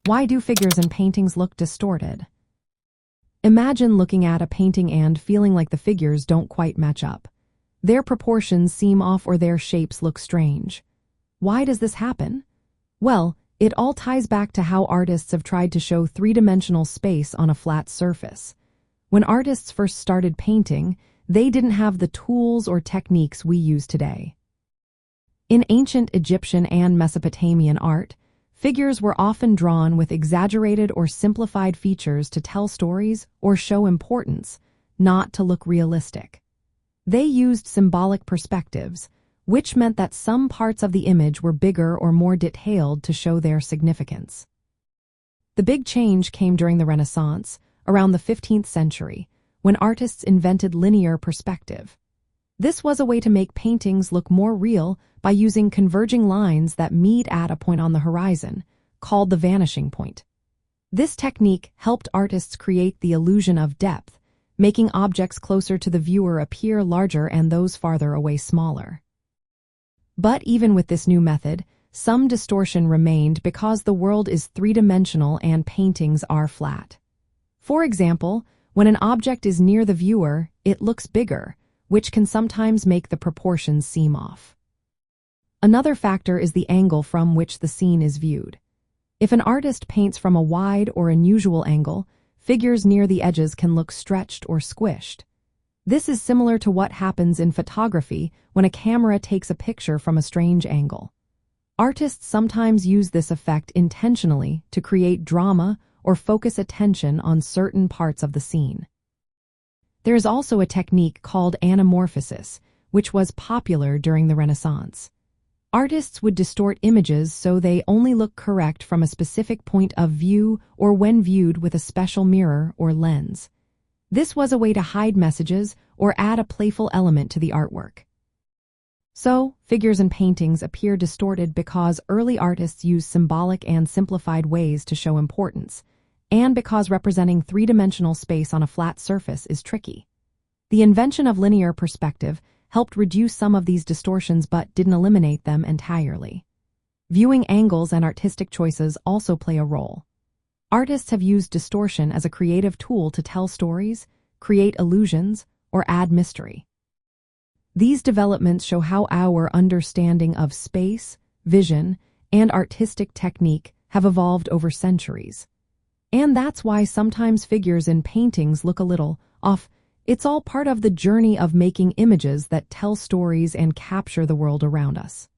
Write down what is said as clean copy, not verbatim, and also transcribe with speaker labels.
Speaker 1: Why do figures in paintings look distorted? Imagine looking at a painting and feeling like the figures don't quite match up. Their proportions seem off or their shapes look strange. Why does this happen? Well, it all ties back to how artists have tried to show three-dimensional space on a flat surface. When artists first started painting, they didn't have the tools or techniques we use today. In ancient Egyptian and Mesopotamian art, figures were often drawn with exaggerated or simplified features to tell stories or show importance, not to look realistic. They used symbolic perspectives, which meant that some parts of the image were bigger or more detailed to show their significance. The big change came during the Renaissance, around the 15th century, when artists invented linear perspective. This was a way to make paintings look more real by using converging lines that meet at a point on the horizon, called the vanishing point. This technique helped artists create the illusion of depth, making objects closer to the viewer appear larger and those farther away smaller. But even with this new method, some distortion remained because the world is three-dimensional and paintings are flat. For example, when an object is near the viewer, it looks bigger, which can sometimes make the proportions seem off. Another factor is the angle from which the scene is viewed. If an artist paints from a wide or unusual angle, figures near the edges can look stretched or squished. This is similar to what happens in photography when a camera takes a picture from a strange angle. Artists sometimes use this effect intentionally to create drama or focus attention on certain parts of the scene. There is also a technique called anamorphosis, which was popular during the Renaissance. Artists would distort images so they only look correct from a specific point of view or when viewed with a special mirror or lens. This was a way to hide messages or add a playful element to the artwork. So, figures in paintings appear distorted because early artists used symbolic and simplified ways to show importance, and because representing three-dimensional space on a flat surface is tricky. The invention of linear perspective helped reduce some of these distortions but didn't eliminate them entirely. Viewing angles and artistic choices also play a role. Artists have used distortion as a creative tool to tell stories, create illusions, or add mystery. These developments show how our understanding of space, vision, and artistic technique have evolved over centuries. And that's why sometimes figures in paintings look a little off. It's all part of the journey of making images that tell stories and capture the world around us.